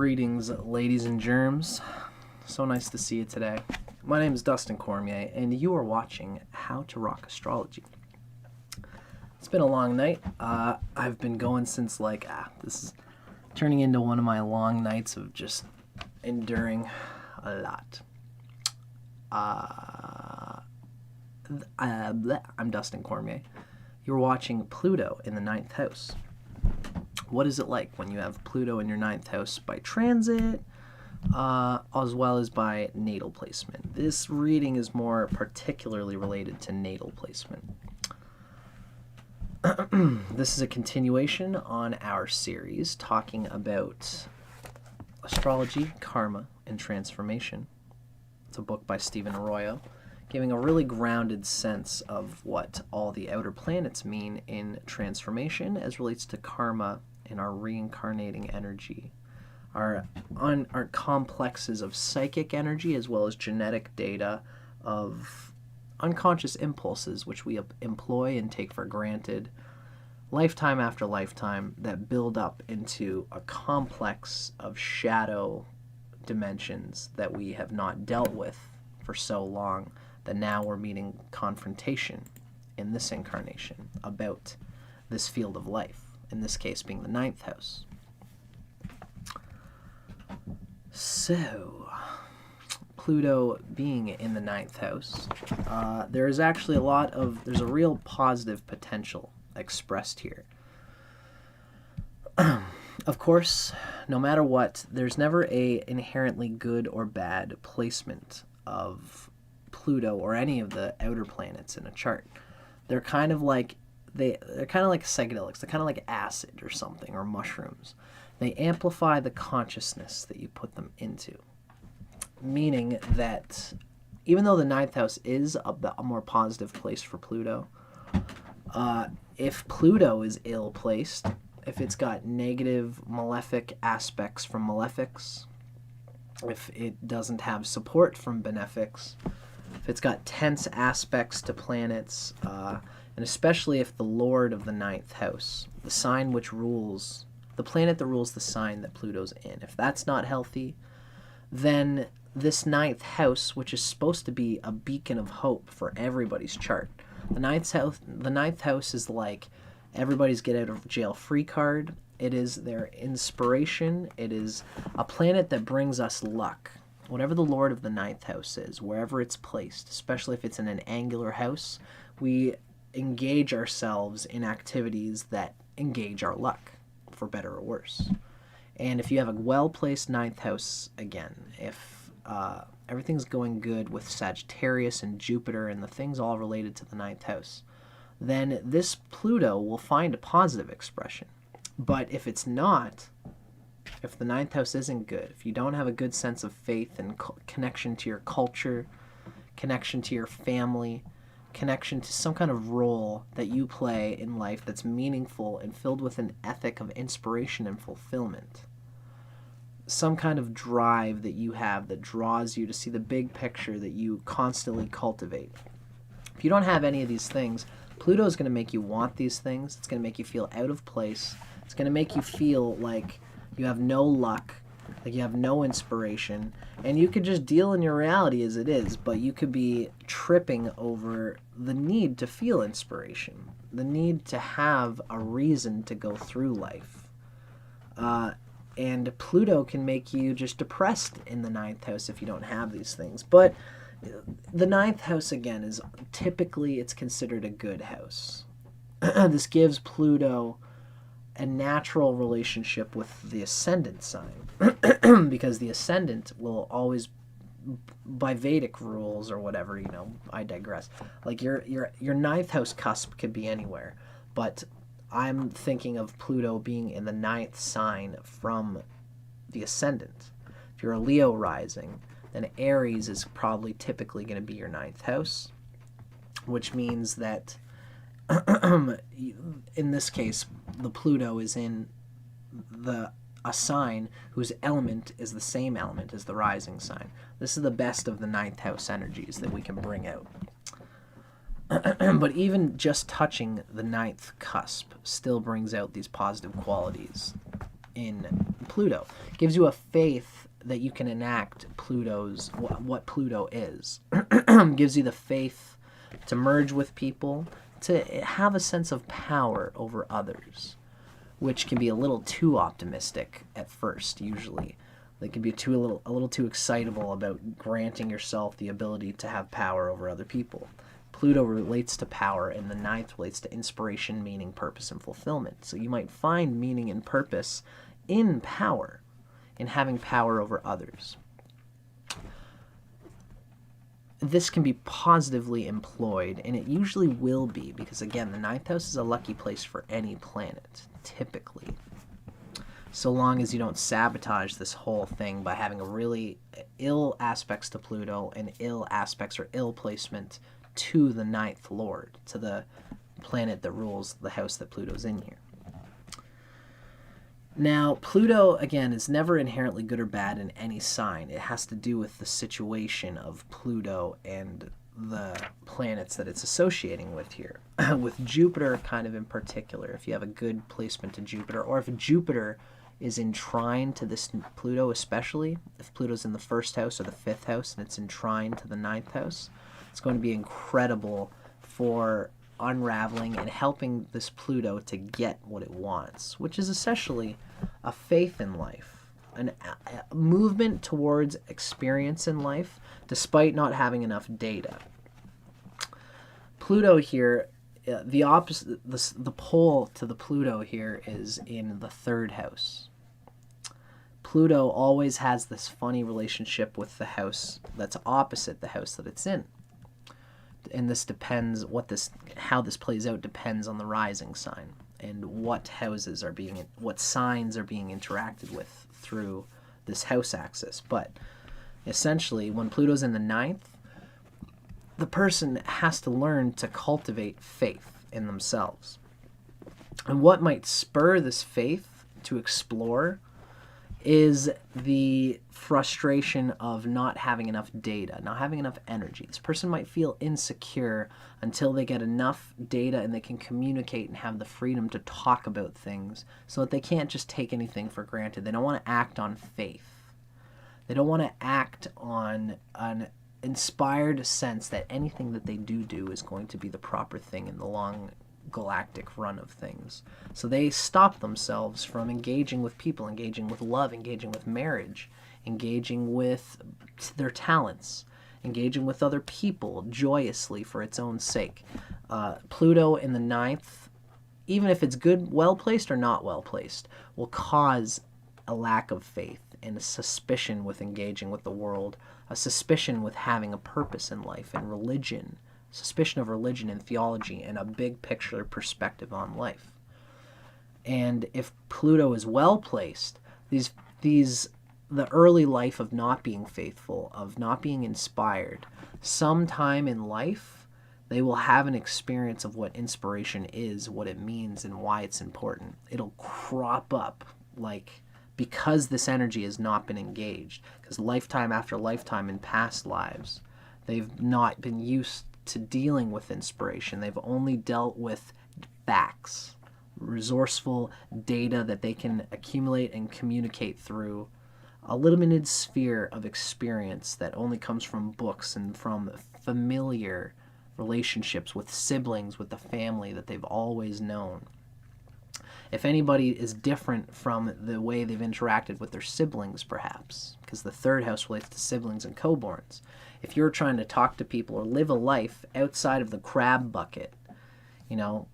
Greetings, ladies and germs. So nice to see you today. My name is Dustin Cormier, and you are watching How to Rock Astrology. It's been a long night. I've been going since this is turning into one of my long nights of just enduring a lot. I'm Dustin Cormier. You're watching Pluto in the 9th house. What is it like when you have Pluto in your 9th house by transit, as well as by natal placement? This reading is more particularly related to natal placement. This is a continuation on our series talking about Astrology, Karma, and Transformation. It's a book by Arroyo, giving a really grounded sense of what all the outer planets mean in transformation as relates to karma and our reincarnating energy, our complexes of psychic energy as well as genetic data of unconscious impulses which we employ and take for granted lifetime after lifetime that build up into a complex of shadow dimensions that we have not dealt with for so long that now we're meeting confrontation in this incarnation about this field of life, in this case being the 9th house. So, Pluto being in the 9th house, there's actually there's a real positive potential expressed here. Of course, no matter what, there's never a inherently good or bad placement of Pluto or any of the outer planets in a chart. They're kind of like psychedelics. They're kind of like acid or something, or mushrooms. They amplify the consciousness that you put them into. Meaning that even though the 9th house is a more positive place for Pluto, if Pluto is ill-placed, if it's got negative malefic aspects from malefics, if it doesn't have support from benefics, if it's got tense aspects to planets, and especially if the Lord of the 9th house, the sign which rules, the planet that rules the sign that Pluto's in, if that's not healthy, then this 9th house, which is supposed to be a beacon of hope for everybody's chart, the 9th house is like everybody's get out of jail free card. It is their inspiration. It is a planet that brings us luck. Whatever the Lord of the 9th house is, wherever it's placed, especially if it's in an angular house, we engage ourselves in activities that engage our luck, for better or worse. And if you have a well-placed 9th house, again, if everything's going good with Sagittarius and Jupiter and the things all related to the 9th house, then this Pluto will find a positive expression. But if it's not, if the 9th house isn't good, if you don't have a good sense of faith and connection to your culture, connection to your family, connection to some kind of role that you play in life that's meaningful and filled with an ethic of inspiration and fulfillment, some kind of drive that you have that draws you to see the big picture that you constantly cultivate. If you don't have any of these things, Pluto is going to make you want these things. It's going to make you feel out of place. It's going to make you feel like you have no luck, like you have no inspiration, and you could just deal in your reality as it is, but you could be tripping over the need to feel inspiration, the need to have a reason to go through life. And Pluto can make you just depressed in the 9th house if you don't have these things. But the 9th house, again, is typically, it's considered a good house. This gives Pluto a natural relationship with the ascendant sign, because the ascendant will always, by Vedic rules or whatever, I digress. Like your 9th house cusp could be anywhere, but I'm thinking of Pluto being in the 9th sign from the ascendant. If you're a Leo rising, then Aries is probably typically going to be your 9th house, which means that in this case, the Pluto is in a sign whose element is the same element as the rising sign. This is the best of the 9th house energies that we can bring out. But even just touching the 9th cusp still brings out these positive qualities. in Pluto. It gives you a faith that you can enact Pluto's, what Pluto is. Gives you the faith to merge with people, to have a sense of power over others, which can be a little too optimistic at first, usually. They can be a little too excitable about granting yourself the ability to have power over other people. Pluto relates to power, and the ninth relates to inspiration, meaning, purpose, and fulfillment. So you might find meaning and purpose in power, in having power over others. This can be positively employed, and it usually will be, because again, the ninth house is a lucky place for any planet, typically. So long as you don't sabotage this whole thing by having a really ill aspects to Pluto and ill aspects or ill placement to the ninth lord, to the planet that rules the house that Pluto's in here. Now, Pluto, again, is never inherently good or bad in any sign. It has to do with the situation of Pluto and the planets that it's associating with here. With Jupiter kind of in particular, if you have a good placement to Jupiter, or if Jupiter is enshrined to this Pluto, especially if Pluto's in the first house or the fifth house and it's enshrined to the ninth house, it's going to be incredible for unraveling and helping this Pluto to get what it wants, which is essentially a faith in life, a movement towards experience in life despite not having enough data. Pluto here, the opposite, the pole to the Pluto here is in the third house. Pluto always has this funny relationship with the house that's opposite the house that it's in. And this depends, how this plays out depends on the rising sign and what houses are being, what signs are being interacted with through this house axis. But essentially, when Pluto's in the ninth, the person has to learn to cultivate faith in themselves. And what might spur this faith to explore is the frustration of not having enough data, not having enough energy. This person might feel insecure until they get enough data and they can communicate and have the freedom to talk about things so that they can't just take anything for granted. They don't want to act on faith. They don't want to act on an inspired sense that anything that they do is going to be the proper thing in the long galactic run of things. So they stop themselves from engaging with people, engaging with love, engaging with marriage, engaging with their talents, engaging with other people joyously for its own sake. Pluto in the ninth, even if it's good, well-placed or not well-placed, will cause a lack of faith and a suspicion with engaging with the world, a suspicion with having a purpose in life and religion, suspicion of religion and theology, and a big picture perspective on life. And if Pluto is well placed, the early life of not being faithful, of not being inspired, sometime in life they will have an experience of what inspiration is, what it means, and why it's important. It'll crop up because this energy has not been engaged, because lifetime after lifetime in past lives they've not been used to dealing with inspiration. They've only dealt with facts, resourceful data that they can accumulate and communicate through a limited sphere of experience that only comes from books and from familiar relationships with siblings, with the family that they've always known. If anybody is different from the way they've interacted with their siblings, perhaps, because the third house relates to siblings and co-borns. If you're trying to talk to people or live a life outside of the crab bucket,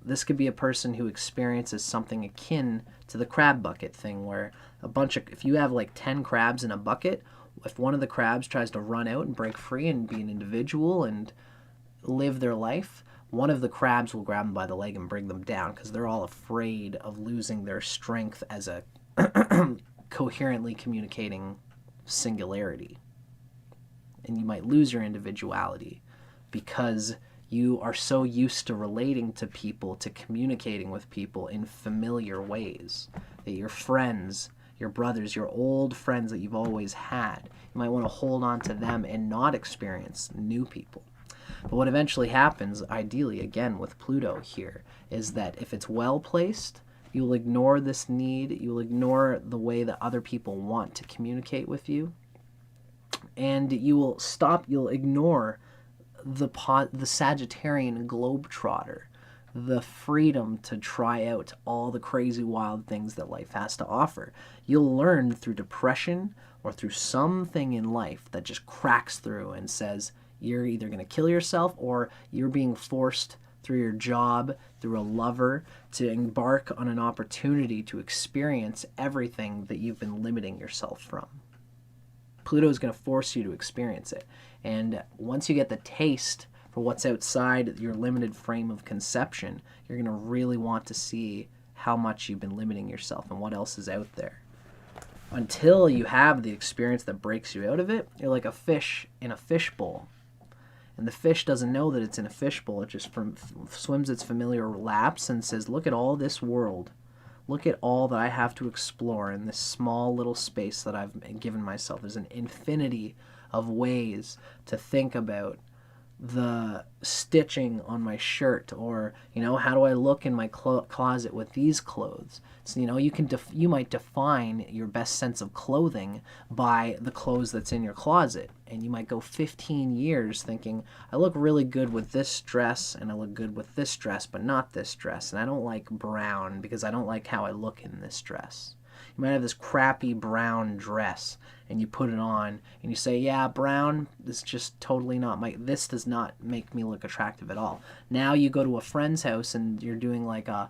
this could be a person who experiences something akin to the crab bucket thing, where if you have 10 crabs in a bucket, if one of the crabs tries to run out and break free and be an individual and live their life, one of the crabs will grab them by the leg and bring them down because they're all afraid of losing their strength as a coherently communicating singularity. And you might lose your individuality because you are so used to relating to people, to communicating with people in familiar ways, that your friends, your brothers, your old friends that you've always had, you might want to hold on to them and not experience new people. But what eventually happens, ideally, again, with Pluto here, is that if it's well placed, You'll ignore this need. You'll ignore the way that other people want to communicate with you. And you'll ignore the Sagittarian globetrotter, the freedom to try out all the crazy wild things that life has to offer. You'll learn through depression or through something in life that just cracks through and says you're either going to kill yourself or you're being forced through your job, through a lover, to embark on an opportunity to experience everything that you've been limiting yourself from. Pluto is going to force you to experience it. And once you get the taste for what's outside your limited frame of conception, you're going to really want to see how much you've been limiting yourself and what else is out there. Until you have the experience that breaks you out of it, you're like a fish in a fishbowl. And the fish doesn't know that it's in a fishbowl. It just swims its familiar laps and says, look at all this world. Look at all that I have to explore in this small little space that I've given myself. There's an infinity of ways to think about the stitching on my shirt, or how do I look in my closet with these clothes. So you might define your best sense of clothing by the clothes that's in your closet, and you might go 15 years thinking, I look really good with this dress and I look good with this dress but not this dress, and I don't like brown because I don't like how I look in this dress. You might have this crappy brown dress and you put it on and you say, yeah, brown is just totally not this does not make me look attractive at all. Now you go to a friend's house and you're doing like a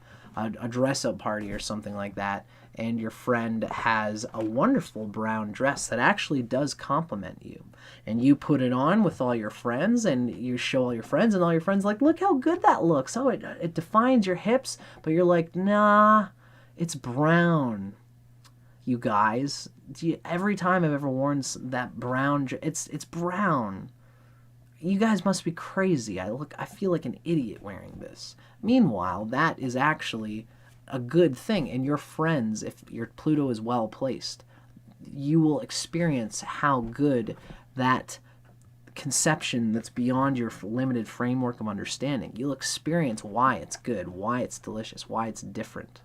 dress-up party or something like that, and your friend has a wonderful brown dress that actually does compliment you. And you put it on with all your friends and you show all your friends, and all your friends are like, look how good that looks. Oh, it defines your hips. But you're like, nah, it's brown. You guys, every time I've ever worn that brown, it's brown. You guys must be crazy. I feel like an idiot wearing this. Meanwhile, that is actually a good thing. And your friends, if your Pluto is well placed, you will experience how good that conception that's beyond your limited framework of understanding. You'll experience why it's good, why it's delicious, why it's different.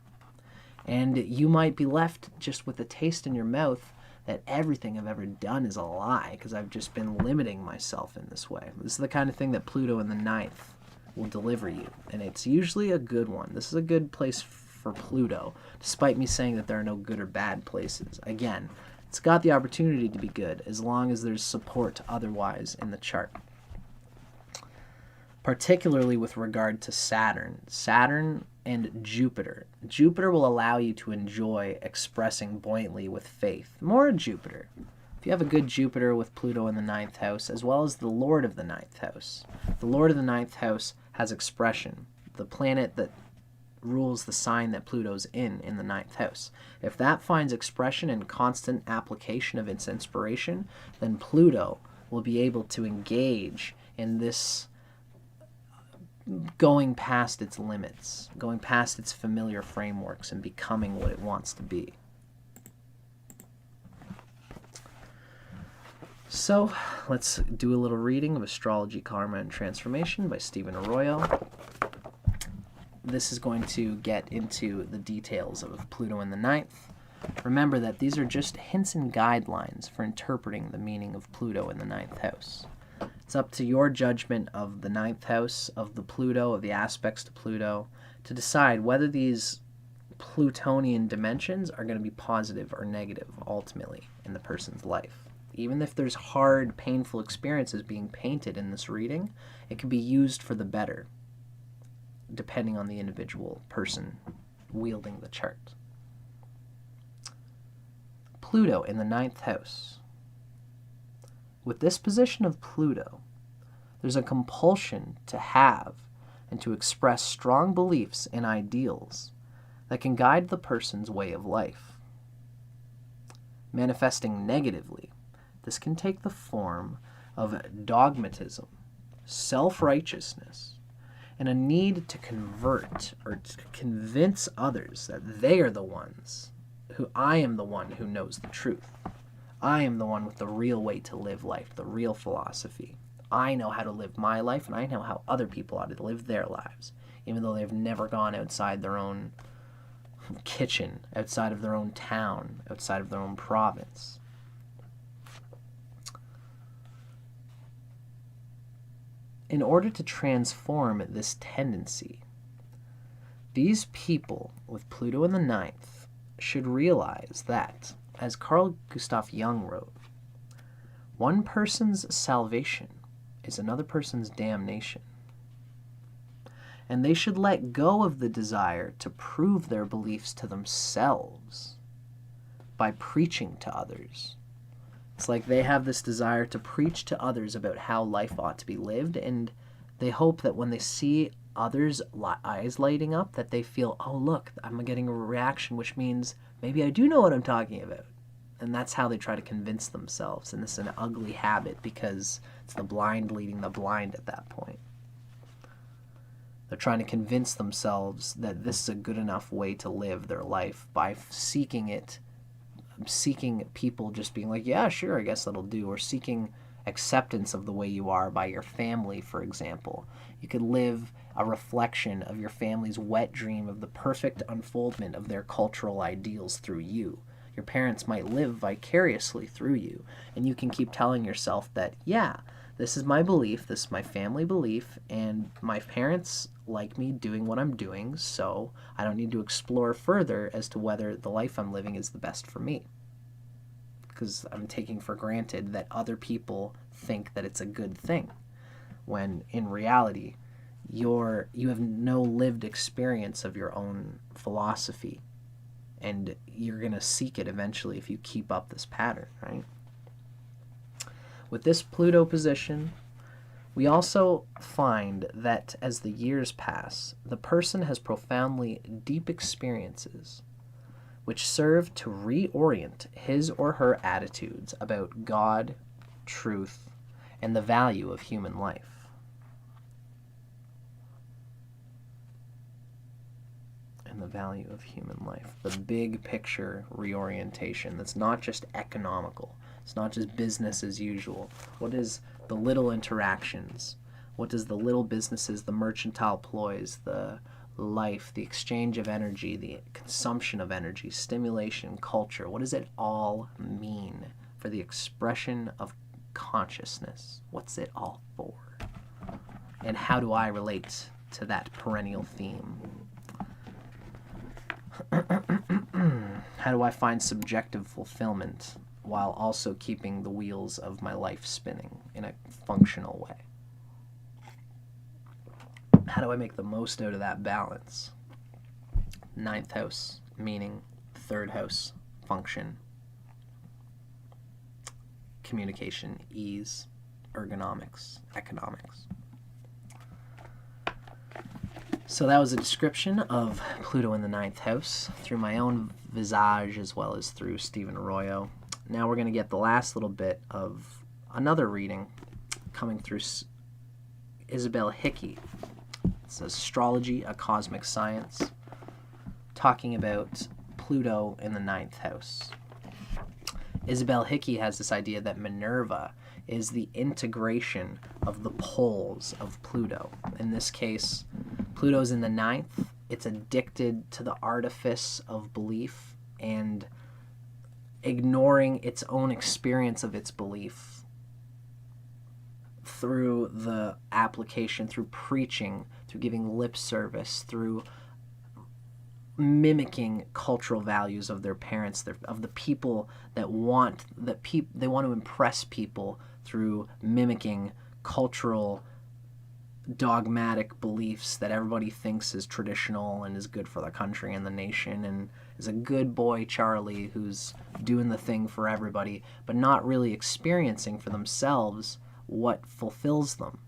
And you might be left just with a taste in your mouth that everything I've ever done is a lie because I've just been limiting myself in this way. This is the kind of thing that Pluto in the 9th will deliver you, and it's usually a good one. This is a good place for Pluto, despite me saying that there are no good or bad places. Again, it's got the opportunity to be good as long as there's support otherwise in the chart. Particularly with regard to Saturn and Jupiter. Jupiter will allow you to enjoy expressing buoyantly with faith. More Jupiter. If you have a good Jupiter with Pluto in the 9th house, as well as the Lord of the 9th house. The Lord of the 9th house has expression. The planet that rules the sign that Pluto's in the 9th house. If that finds expression and constant application of its inspiration, then Pluto will be able to engage in this going past its limits, going past its familiar frameworks and becoming what it wants to be. So, let's do a little reading of Astrology Karma and Transformation by Stephen Arroyo. This is going to get into the details of Pluto in the 9th. Remember that these are just hints and guidelines for interpreting the meaning of Pluto in the 9th house. It's up to your judgment of the 9th house, of the Pluto, of the aspects to Pluto, to decide whether these Plutonian dimensions are going to be positive or negative, ultimately, in the person's life. Even if there's hard, painful experiences being painted in this reading, it can be used for the better, depending on the individual person wielding the chart. Pluto in the 9th house. With this position of Pluto, there's a compulsion to have and to express strong beliefs and ideals that can guide the person's way of life. Manifesting negatively, this can take the form of dogmatism, self-righteousness, and a need to convert or to convince others that they are the ones I am the one who knows the truth. I am the one with the real way to live life, the real philosophy. I know how to live my life, and I know how other people ought to live their lives, even though they've never gone outside their own kitchen, outside of their own town, outside of their own province. In order to transform this tendency, these people with Pluto in the ninth should realize that, as Carl Gustav Jung wrote, one person's salvation is another person's damnation. And they should let go of the desire to prove their beliefs to themselves by preaching to others. It's like they have this desire to preach to others about how life ought to be lived, and they hope that when they see others' eyes lighting up, that they feel, oh look, I'm getting a reaction, which means maybe I do know what I'm talking about. And that's how they try to convince themselves, and this is an ugly habit because it's the blind leading the blind at that point. They're trying to convince themselves that this is a good enough way to live their life by seeking people just being like, yeah, sure, I guess that'll do, or seeking acceptance of the way you are by your family, for example. You could live a reflection of your family's wet dream of the perfect unfoldment of their cultural ideals through you. Your parents might live vicariously through you, and you can keep telling yourself that, yeah, this is my belief, this is my family belief, and my parents like me doing what I'm doing, so I don't need to explore further as to whether the life I'm living is the best for me. Because I'm taking for granted that other people think that it's a good thing, when in reality, you have no lived experience of your own philosophy, and you're going to seek it eventually if you keep up this pattern, right? With this Pluto position, we also find that as the years pass, the person has profoundly deep experiences which serve to reorient his or her attitudes about God, truth, and the value of human life. The value of human life. The big picture reorientation that's not just economical. It's not just business as usual. What is the little interactions? What does the little businesses, the mercantile ploys, the life, the exchange of energy, the consumption of energy, stimulation, culture, what does it all mean for the expression of consciousness? What's it all for? And how do I relate to that perennial theme? How do I find subjective fulfillment while also keeping the wheels of my life spinning in a functional way? How do I make the most out of that balance? Ninth house, meaning. Third house, function. Communication, ease, ergonomics, economics. So that was a description of Pluto in the ninth house through my own visage as well as through Stephen Arroyo. Now we're going to get the last little bit of another reading coming through Isabel Hickey. It's Astrology, a Cosmic Science, talking about Pluto in the ninth house. Isabel Hickey has this idea that Minerva is the integration of the poles of Pluto. In this case, Pluto's in the ninth. It's addicted to the artifice of belief and ignoring its own experience of its belief through the application, through preaching, through giving lip service, through mimicking cultural values of their parents, of the people that they want to impress people through mimicking cultural dogmatic beliefs that everybody thinks is traditional and is good for the country and the nation and is a good boy Charlie who's doing the thing for everybody, but not really experiencing for themselves what fulfills them.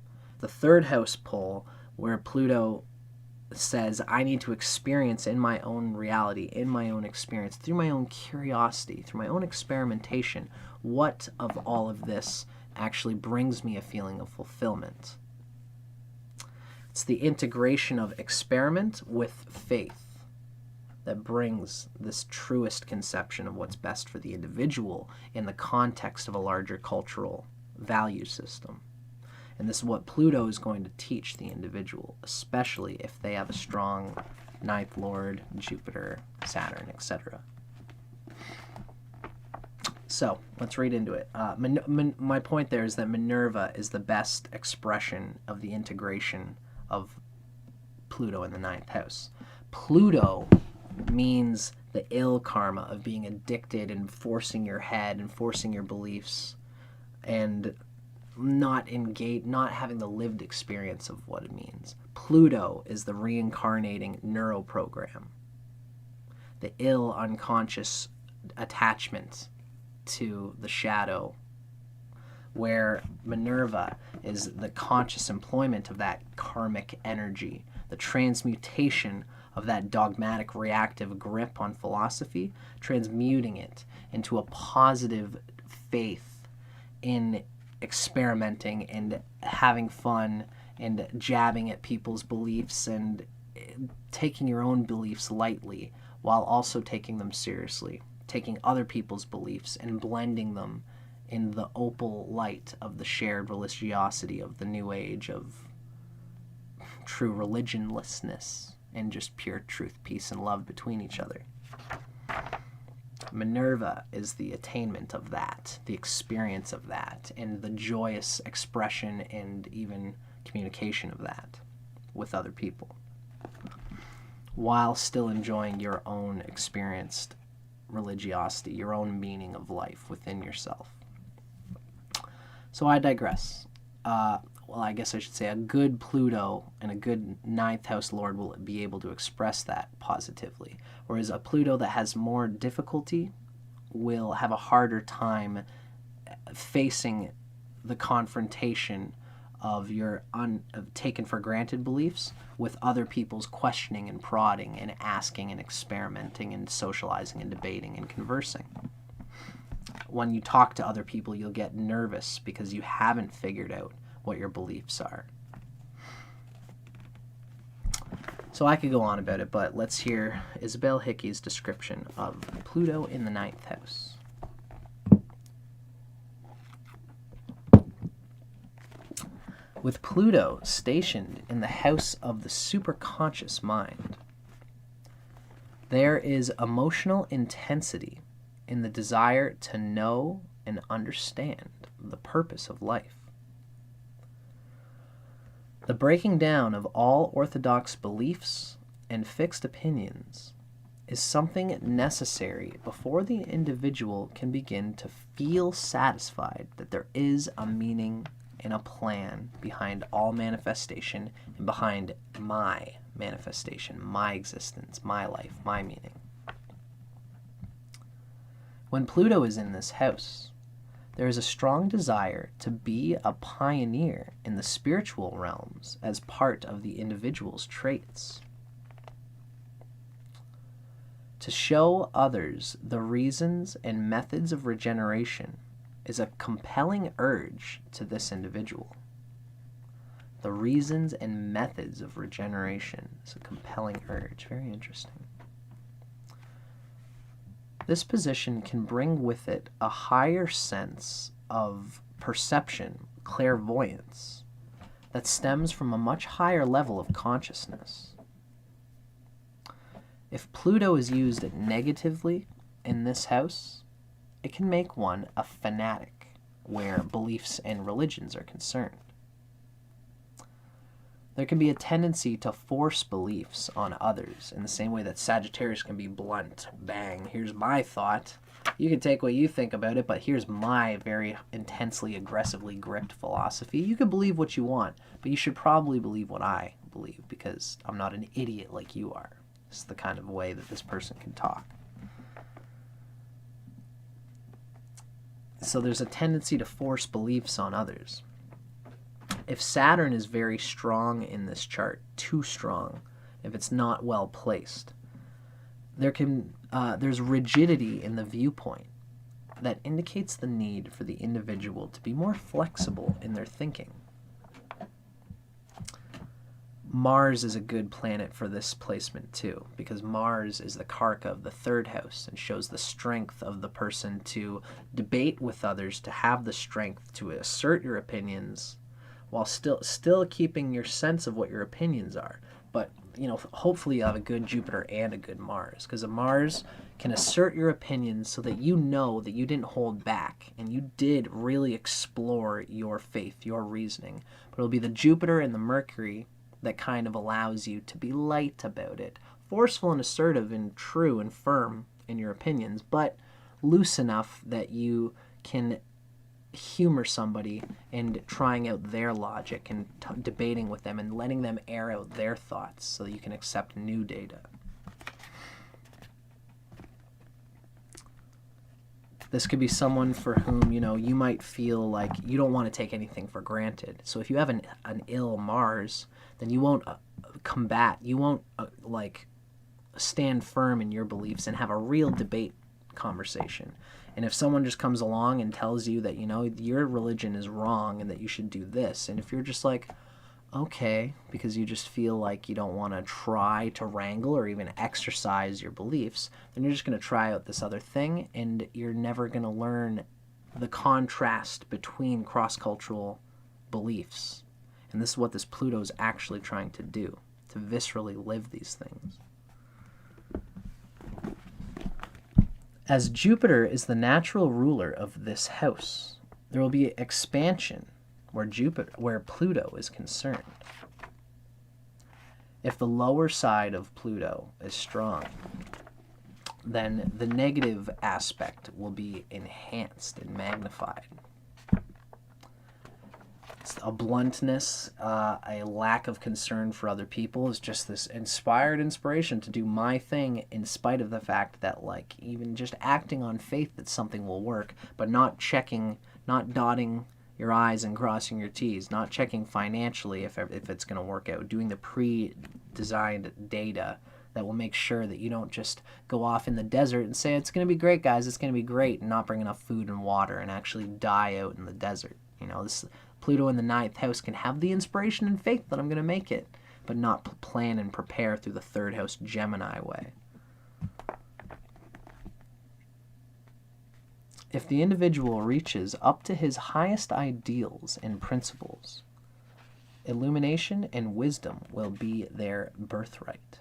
The third house pole, where Pluto says, I need to experience in my own reality, in my own experience, through my own curiosity, through my own experimentation, what of all of this actually brings me a feeling of fulfillment. It's the integration of experiment with faith that brings this truest conception of what's best for the individual in the context of a larger cultural value system. And this is what Pluto is going to teach the individual, especially if they have a strong ninth lord, Jupiter, Saturn, etc. So let's read into it. My point there is that Minerva is the best expression of the integration of Pluto in the ninth house. Pluto means the ill karma of being addicted and forcing your head and forcing your beliefs and not having the lived experience of what it means. Pluto is the reincarnating neuroprogram, the ill unconscious attachment to the shadow, where Minerva is the conscious employment of that karmic energy, the transmutation of that dogmatic reactive grip on philosophy, transmuting it into a positive faith in experimenting and having fun and jabbing at people's beliefs and taking your own beliefs lightly while also taking them seriously, taking other people's beliefs and blending them in the opal light of the shared religiosity of the new age of true religionlessness and just pure truth, peace, and love between each other. Minerva is the attainment of that, the experience of that, and the joyous expression and even communication of that with other people, while still enjoying your own experienced religiosity, your own meaning of life within yourself. So I digress. Well, I guess I should say a good Pluto and a good ninth house lord will be able to express that positively, whereas a Pluto that has more difficulty will have a harder time facing the confrontation of your taken for granted beliefs with other people's questioning and prodding and asking and experimenting and socializing and debating and conversing. When you talk to other people, you'll get nervous because you haven't figured out what your beliefs are. So I could go on about it, but let's hear Isabel Hickey's description of Pluto in the ninth house. With Pluto stationed in the house of the superconscious mind, there is emotional intensity in the desire to know and understand the purpose of life. The breaking down of all orthodox beliefs and fixed opinions is something necessary before the individual can begin to feel satisfied that there is a meaning and a plan behind all manifestation and behind my manifestation, my existence, my life, my meaning. When Pluto is in this house, there is a strong desire to be a pioneer in the spiritual realms as part of the individual's traits. To show others the reasons and methods of regeneration is a compelling urge to this individual. The reasons and methods of regeneration is a compelling urge. Very interesting. This position can bring with it a higher sense of perception, clairvoyance, that stems from a much higher level of consciousness. If Pluto is used negatively in this house, it can make one a fanatic where beliefs and religions are concerned. There can be a tendency to force beliefs on others in the same way that Sagittarius can be blunt. Bang, here's my thought. You can take what you think about it, but here's my very intensely, aggressively gripped philosophy. You can believe what you want, but you should probably believe what I believe because I'm not an idiot like you are. This is the kind of way that this person can talk. So there's a tendency to force beliefs on others. If Saturn is very strong in this chart, too strong, if it's not well placed, there's rigidity in the viewpoint that indicates the need for the individual to be more flexible in their thinking. Mars is a good planet for this placement too, because Mars is the karka of the third house and shows the strength of the person to debate with others, to have the strength to assert your opinions while still keeping your sense of what your opinions are, but hopefully you have a good Jupiter and a good Mars, because a Mars can assert your opinions so that you know that you didn't hold back and you did really explore your faith, your reasoning. But it'll be the Jupiter and the Mercury that kind of allows you to be light about it, forceful and assertive and true and firm in your opinions, but loose enough that you can humor somebody and trying out their logic and debating with them and letting them air out their thoughts so that you can accept new data. This could be someone for whom, you might feel like you don't want to take anything for granted. So if you have an ill Mars, then you won't combat, you won't stand firm in your beliefs and have a real debate conversation. And if someone just comes along and tells you that, your religion is wrong and that you should do this, and if you're just like, okay, because you just feel like you don't want to try to wrangle or even exercise your beliefs, then you're just going to try out this other thing, and you're never going to learn the contrast between cross-cultural beliefs. And this is what this Pluto is actually trying to do, to viscerally live these things. As Jupiter is the natural ruler of this house, there will be expansion where Pluto is concerned. If the lower side of Pluto is strong, then the negative aspect will be enhanced and magnified. A bluntness, a lack of concern for other people is just this inspired inspiration to do my thing in spite of the fact that, even just acting on faith that something will work, but not checking, not dotting your I's and crossing your T's, not checking financially if it's going to work out, doing the pre-designed data that will make sure that you don't just go off in the desert and say, it's going to be great, guys, it's going to be great, and not bring enough food and water and actually die out in the desert. This Pluto in the 9th house can have the inspiration and faith that I'm going to make it, but not plan and prepare through the 3rd house Gemini way. If the individual reaches up to his highest ideals and principles, illumination and wisdom will be their birthright.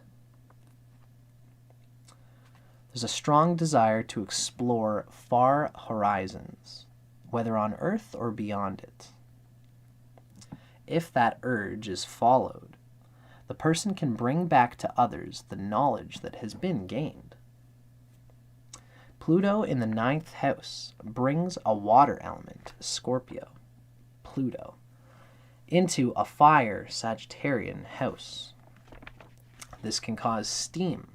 There's a strong desire to explore far horizons, whether on Earth or beyond it. If that urge is followed, the person can bring back to others the knowledge that has been gained. Pluto in the 9th house brings a water element, Scorpio, Pluto, into a fire Sagittarian house. This can cause steam,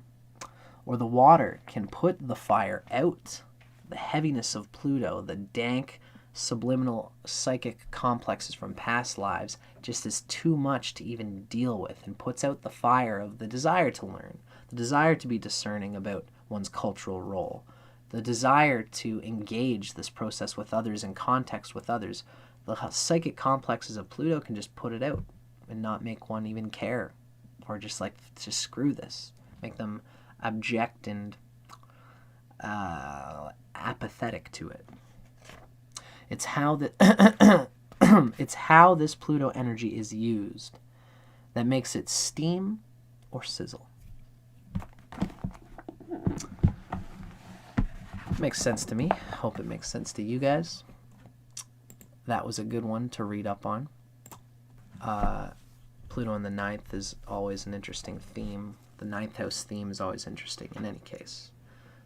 or the water can put the fire out. The heaviness of Pluto, the dank, subliminal psychic complexes from past lives, just is too much to even deal with, and puts out the fire of the desire to learn, the desire to be discerning about one's cultural role, the desire to engage this process with others in context with others. The psychic complexes of Pluto can just put it out and not make one even care, or just screw this, make them abject and apathetic to it. It's how it's how this Pluto energy is used that makes it steam or sizzle. Makes sense to me. Hope it makes sense to you guys. That was a good one to read up on. Pluto in the 9th is always an interesting theme. The 9th house theme is always interesting in any case.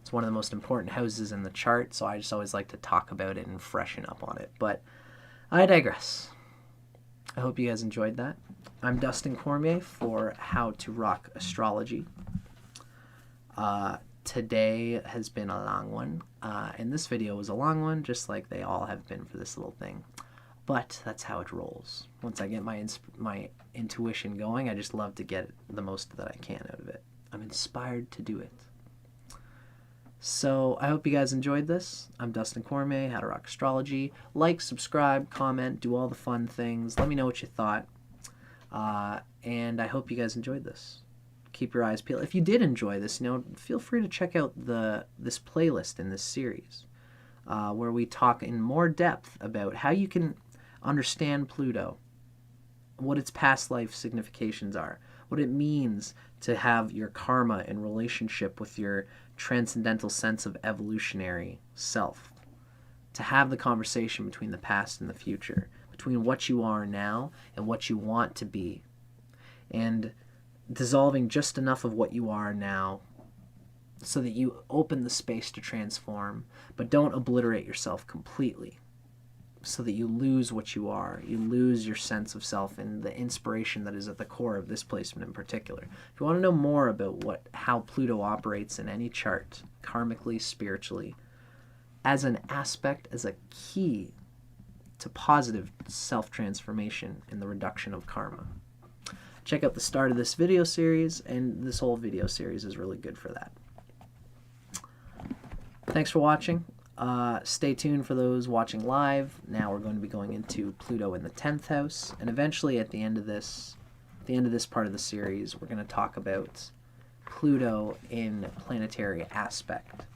It's one of the most important houses in the chart, so I just always like to talk about it and freshen up on it. But I digress. I hope you guys enjoyed that. I'm Dustin Cormier for How to Rock Astrology. Today has been a long one, and this video was a long one, just like they all have been for this little thing. But that's how it rolls. Once I get my intuition going, I just love to get the most that I can out of it. I'm inspired to do it. So I hope you guys enjoyed this. I'm Dustin Cormier, How to Rock Astrology. Like, subscribe, comment, do all the fun things. Let me know what you thought. And I hope you guys enjoyed this. Keep your eyes peeled. If you did enjoy this, feel free to check out this playlist in this series, where we talk in more depth about how you can understand Pluto, what its past life significations are, what it means to have your karma in relationship with your transcendental sense of evolutionary self, to have the conversation between the past and the future, between what you are now and what you want to be, and dissolving just enough of what you are now so that you open the space to transform, but don't obliterate yourself completely so that you lose what you are. You lose your sense of self and the inspiration that is at the core of this placement in particular. If you want to know more about how Pluto operates in any chart, karmically, spiritually, as an aspect, as a key to positive self-transformation and the reduction of karma, check out the start of this video series, and this whole video series is really good for that. Thanks for watching. Stay tuned for those watching live. Now we're going to be going into Pluto in the 10th house, and eventually at the end of this part of the series, we're going to talk about Pluto in planetary aspect.